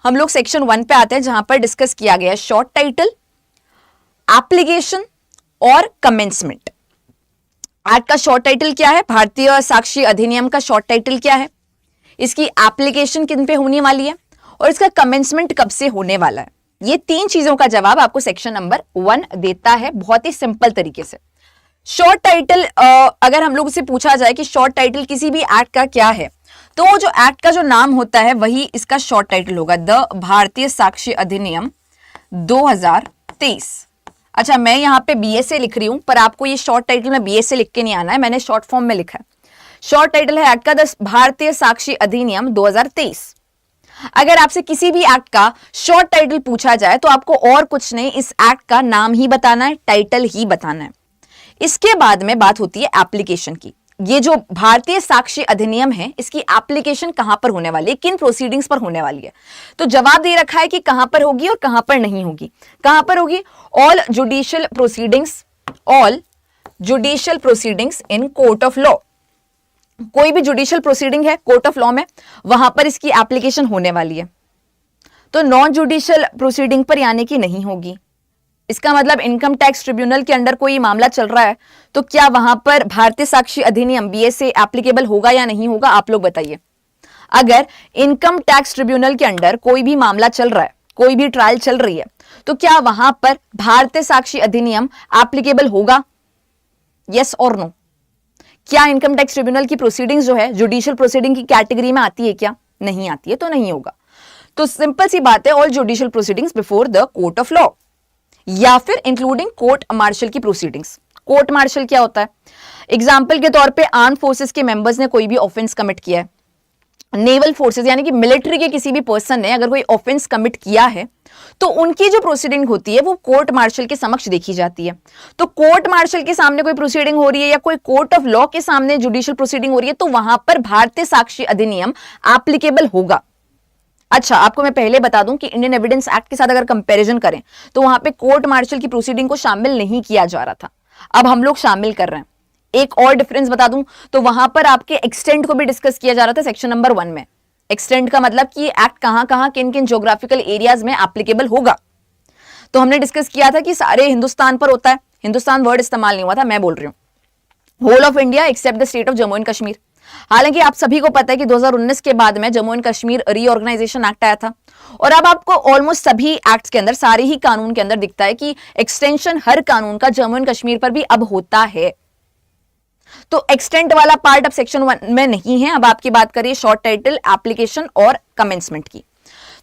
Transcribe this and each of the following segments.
हम लोग सेक्शन 1 पे आते हैं जहां पर डिस्कस किया गया है शॉर्ट टाइटल, एप्लीकेशन और कमेंसमेंट। एक्ट का शॉर्ट टाइटल क्या है, भारतीय साक्षी अधिनियम का शॉर्ट टाइटल क्या है, इसकी एप्लीकेशन किन पे होने वाली है और इसका कमेंसमेंट कब से होने वाला है। ये 3 चीजों का जवाब आपको सेक्शन नंबर 1 देता है बहुत ही सिंपल तरीके से। शॉर्ट टाइटल, अगर हम लोग से पूछा जाए कि शॉर्ट टाइटल किसी भी एक्ट का क्या है, तो जो एक्ट का जो नाम होता है वही इसका शॉर्ट टाइटल होगा, द भारतीय साक्षी अधिनियम 2023। अच्छा, मैं यहाँ पे बीएसए लिख रही हूं, पर आपको ये शॉर्ट टाइटल में बीएसए लिख के नहीं आना है, मैंने शॉर्ट फॉर्म में लिखा है। शॉर्ट टाइटल है एक्ट का द भारतीय साक्षी अधिनियम 2023। अगर आपसे किसी भी एक्ट का शॉर्ट टाइटल पूछा जाए तो आपको और कुछ नहीं, इस एक्ट का नाम ही बताना है, टाइटल ही बताना है। इसके बाद में बात होती है एप्लीकेशन की। ये जो भारतीय साक्षी अधिनियम है, इसकी एप्लीकेशन कहां पर होने वाली है, किन प्रोसीडिंग्स पर होने वाली है। तो जवाब दे रखा है कि कहां पर होगी और कहां पर नहीं होगी। कहां पर होगी, all judicial proceedings in court of law. कोई भी जुडिशियल प्रोसीडिंग है कोर्ट ऑफ लॉ में, वहां पर इसकी एप्लीकेशन होने वाली है। तो नॉन जुडिशियल प्रोसीडिंग पर यानी कि नहीं होगी। इसका मतलब इनकम टैक्स ट्रिब्यूनल के अंडर कोई मामला चल रहा है तो क्या वहां पर भारतीय साक्षी अधिनियम बीएसए एप्लीकेबल होगा या नहीं होगा, आप लोग बताइए। अगर इनकम टैक्स ट्रिब्यूनल के अंडर कोई भी मामला चल रहा है, कोई भी ट्रायल चल रही है, तो क्या वहां पर भारतीय साक्षी अधिनियम एप्लीकेबल होगा, यस और नो। क्या इनकम टैक्स ट्रिब्यूनल की प्रोसीडिंग्स जो है जुडिशियल प्रोसीडिंग की कैटेगरी में आती है, क्या नहीं आती है, तो नहीं होगा। तो सिंपल सी बात है, all judicial proceedings before the court of law, या फिर इंक्लूडिंग कोर्ट मार्शल की प्रोसीडिंग्स। कोर्ट मार्शल क्या होता है, एग्जाम्पल के तौर पे आर्म फोर्सेस के मेंबर्स ने कोई भी ऑफेंस कमिट किया है, नेवल फोर्सेस यानी कि मिलिट्री के किसी भी पर्सन ने अगर कोई ऑफेंस कमिट किया है, तो उनकी जो प्रोसीडिंग होती है वो कोर्ट मार्शल के समक्ष देखी जाती है। तो कोर्ट मार्शल के सामने कोई प्रोसीडिंग हो रही है या कोई कोर्ट ऑफ लॉ के सामने जुडिशियल प्रोसीडिंग हो रही है, तो वहां पर भारतीय साक्षी अधिनियम एप्लीकेबल होगा। अच्छा, आपको मैं पहले बता दूं कि इंडियन एविडेंस एक्ट के साथ अगर कंपैरिजन करें तो वहां पे कोर्ट मार्शल की प्रोसीडिंग को शामिल नहीं किया जा रहा था, अब हम लोग शामिल कर रहे हैं। एक और डिफरेंस बता दूं तो वहां पर आपके एक्सटेंट को भी डिस्कस किया जा रहा था सेक्शन नंबर 1 में। एक्सटेंट का मतलब कि एक्ट कहां कहां किन किन ज्योग्राफिकल एरियाज में एप्लीकेबल होगा। तो हमने डिस्कस किया था कि सारे हिंदुस्तान पर होता है, हिंदुस्तान वर्ड इस्तेमाल नहीं हुआ था, मैं बोल रही हूं whole of India except the state of Jammu and Kashmir. हालांकि आप सभी को पता है कि 2019 के बाद में Jammu and Kashmir reorganisation act आया था, और अब आपको ऑलमोस्ट सभी एक्ट्स के अंदर, सारे ही कानून के अंदर दिखता है कि एक्सटेंशन हर कानून का जम्मू एंड कश्मीर पर भी अब होता है। तो एक्सटेंट वाला पार्ट अब सेक्शन 1 में नहीं है। अब आपकी बात करिए शॉर्ट टाइटल, एप्लीकेशन और कमेंसमेंट की।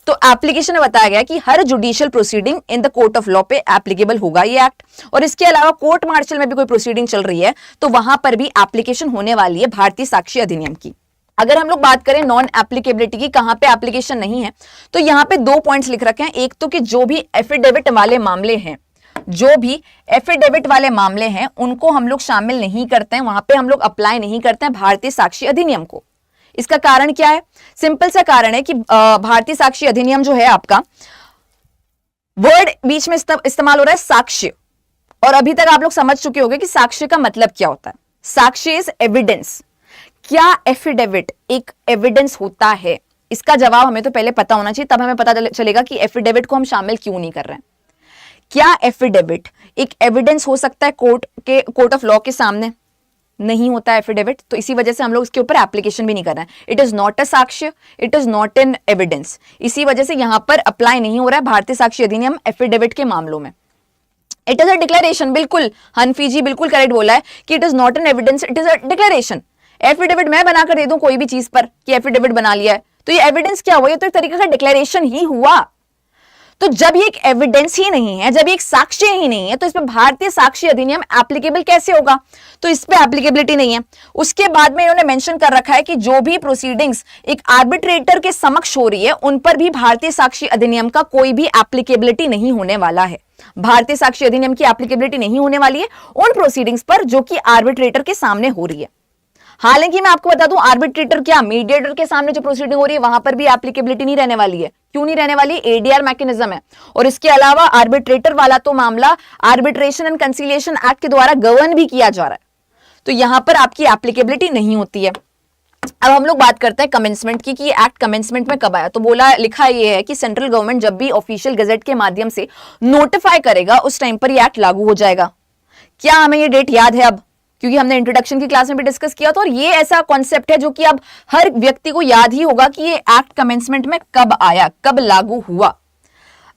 तो एप्लीकेशन में बताया गया कि हर judicial proceeding in the court of law पे एप्लीकेबल होगा ये एक्ट, और इसके अलावा कोर्ट मार्शल में भी कोई प्रोसीडिंग चल रही है तो वहां पर भी एप्लीकेशन होने वाली है भारतीय साक्षी अधिनियम की। अगर हम लोग बात करें नॉन एप्लीकेबिलिटी की, कहां पे एप्लीकेशन नहीं है, तो यहां पे 2 पॉइंट्स लिख रखे हैं। एक तो कि जो भी एफिडेविट वाले मामले हैं, जो भी एफिडेविट वाले मामले हैं उनको हम लोग शामिल नहीं करते हैं, वहां पे हम लोग अप्लाई नहीं करते हैं भारतीय साक्षी अधिनियम को। इसका कारण क्या है, सिंपल सा कारण है कि भारतीय साक्षी अधिनियम जो है आपका, वर्ड बीच में इस्तेमाल हो रहा है साक्ष्य, और अभी तक आप लोग समझ चुके होंगे कि साक्ष्य का मतलब क्या होता है। साक्ष्य इज एविडेंस। क्या एफिडेविट एक एविडेंस होता है, इसका जवाब हमें तो पहले पता होना चाहिए, तब हमें पता चलेगा कि एफिडेविट को हम शामिल क्यों नहीं कर रहे हैं। क्या एफिडेविट एक एविडेंस हो सकता है कोर्ट ऑफ लॉ के सामने? नहीं होता है एफिडेविट, तो इसी वजह से हम लोग इसके ऊपर एप्लीकेशन भी नहीं कर रहे हैं। इट इज नॉट अ साक्ष्य, it is not an evidence, इसी वजह से यहां पर अप्लाई नहीं हो रहा है भारतीय साक्षी अधिनियम एफिडेविट के मामलों में। इट इज अ डिक्लेरेशन, बिल्कुल हनफी जी बिल्कुल करेक्ट बोला है कि it is not an evidence, it is a declaration. Affidavit मैं बनाकर दे दूं कोई भी चीज पर कि एफिडेविट बना लिया है, तो ये एविडेंस क्या हुआ, ये तो एक तरीके का डिक्लेरेशन ही हुआ। तो जब ये एक एविडेंस ही नहीं है, जब ये एक साक्ष्य ही नहीं है, तो इसमें भारतीय साक्षी अधिनियम एप्लीकेबल कैसे होगा? तो इस पे एप्लीकेबिलिटी नहीं है। उसके बाद में इन्होंने मेंशन कर रखा है कि जो भी प्रोसीडिंग्स एक आर्बिट्रेटर के समक्ष हो रही है उन पर भी भारतीय साक्षी अधिनियम का कोई भी एप्लीकेबिलिटी नहीं होने वाला है। भारतीय साक्षी अधिनियम की एप्लीकेबिलिटी नहीं होने वाली है उन प्रोसीडिंग्स पर जो कि आर्बिट्रेटर के सामने हो रही है। हालांकि मैं आपको बता दूं, आर्बिट्रेटर क्या, मीडिएटर के सामने जो प्रोसीडिंग हो रही है वहां पर भी एप्लीकेबिलिटी नहीं रहने वाली है। क्यों नहीं रहने वाली? एडीआर मैकेनिज्म है, और इसके अलावा आर्बिट्रेटर वाला तो मामला आर्बिट्रेशन एंड कंसीलिएशन एक्ट के द्वारा गवर्न भी किया जा रहा है, तो यहां पर आपकी एप्लीकेबिलिटी नहीं होती है। अब हम लोग बात करते हैं कमेंसमेंट की कि एक्ट कमेंसमेंट में कब आया। तो बोला लिखा ये है कि सेंट्रल गवर्नमेंट जब भी ऑफिशियल गजट के माध्यम से नोटिफाई करेगा उस टाइम पर ये एक्ट लागू हो जाएगा। क्या हमें ये डेट याद है अब, क्योंकि हमने इंट्रोडक्शन की क्लास में भी डिस्कस किया था, और ये ऐसा कॉन्सेप्ट है जो कि अब हर व्यक्ति को याद ही होगा कि ये एक्ट कमेंसमेंट में कब आया, कब लागू हुआ।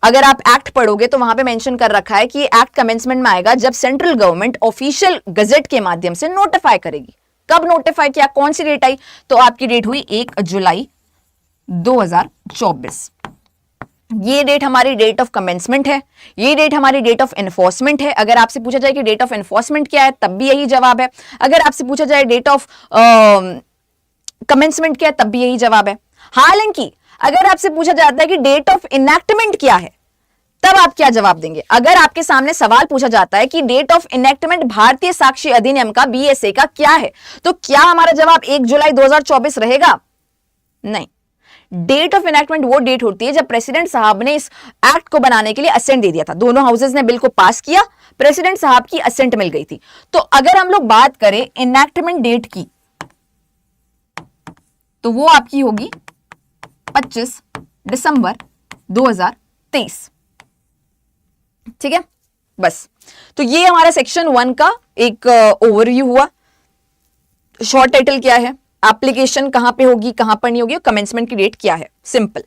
अगर आप एक्ट पढ़ोगे तो वहां पे मेंशन कर रखा है कि एक्ट कमेंसमेंट में आएगा जब सेंट्रल गवर्नमेंट ऑफिशियल गजट के माध्यम से नोटिफाई करेगी। कब नोटिफाई किया, कौन सी डेट आई, तो आपकी डेट हुई 1 जुलाई 2024। ये डेट हमारी डेट ऑफ कमेंसमेंट है, ये डेट हमारी डेट ऑफ एनफोर्समेंट है। अगर आपसे पूछा जाए कि डेट ऑफ एनफोर्समेंट क्या है, तब भी यही जवाब है। अगर आपसे पूछा जाए डेट ऑफ कमेंसमेंट क्या है, तब भी यही जवाब है। हालांकि अगर आपसे पूछा जाता है कि डेट ऑफ इनैक्टमेंट क्या है, तब आप क्या जवाब देंगे। अगर आपके सामने सवाल पूछा जाता है कि डेट ऑफ इनैक्टमेंट भारतीय साक्ष्य अधिनियम का, BSA का क्या है, तो क्या हमारा जवाब 1 जुलाई 2024 रहेगा? नहीं। डेट ऑफ इनैक्टमेंट वो डेट होती है जब प्रेसिडेंट साहब ने इस एक्ट को बनाने के लिए असेंट दे दिया था। दोनों हाउसेज ने बिल को पास किया, प्रेसिडेंट साहब की असेंट मिल गई थी। तो अगर हम लोग बात करें इनैक्टमेंट डेट की, तो वो आपकी होगी 25 दिसंबर 2023। ठीक है, बस। तो ये हमारा सेक्शन 1 का एक ओवरव्यू हुआ। शॉर्ट टाइटल क्या है, एप्लीकेशन कहां पे होगी, कहां पर नहीं होगी, कमेंसमेंट की डेट क्या है, सिंपल।